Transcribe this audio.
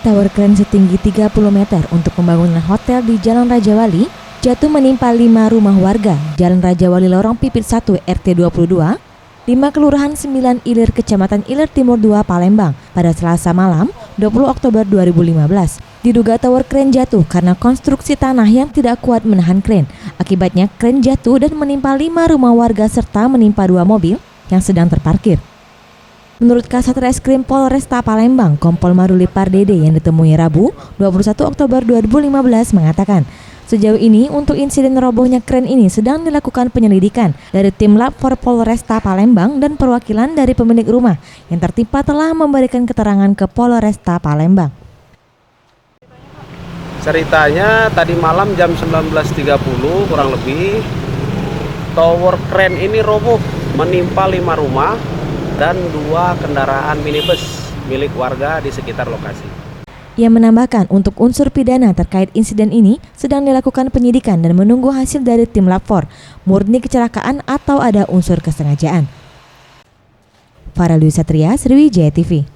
Tower kren setinggi 30 meter untuk pembangunan hotel di Jalan Rajawali jatuh menimpa 5 rumah warga Jalan Rajawali Lorong Pipit 1 RT 22, 5 Kelurahan 9 Ilir Kecamatan Ilir Timur 2 Palembang pada Selasa malam 20 Oktober 2015. Diduga tower kren jatuh karena konstruksi tanah yang tidak kuat menahan kren. Akibatnya kren jatuh dan menimpa 5 rumah warga serta menimpa 2 mobil yang sedang terparkir. Menurut Kasat Reskrim Polresta Palembang, Kompol Maruli Pardede yang ditemui Rabu 21 Oktober 2015 mengatakan, sejauh ini untuk insiden robohnya kren ini sedang dilakukan penyelidikan dari tim Lab 4 Polresta Palembang dan perwakilan dari pemilik rumah yang tertimpa telah memberikan keterangan ke Polresta Palembang. Ceritanya tadi malam jam 19.30 kurang lebih, tower kren ini roboh menimpa 5 rumah dan 2 kendaraan minibus milik warga di sekitar lokasi. Ia menambahkan untuk unsur pidana terkait insiden ini sedang dilakukan penyidikan dan menunggu hasil dari tim Lab 4, murni kecelakaan atau ada unsur kesengajaan. Farah Dwi Satria, Sriwijaya TV.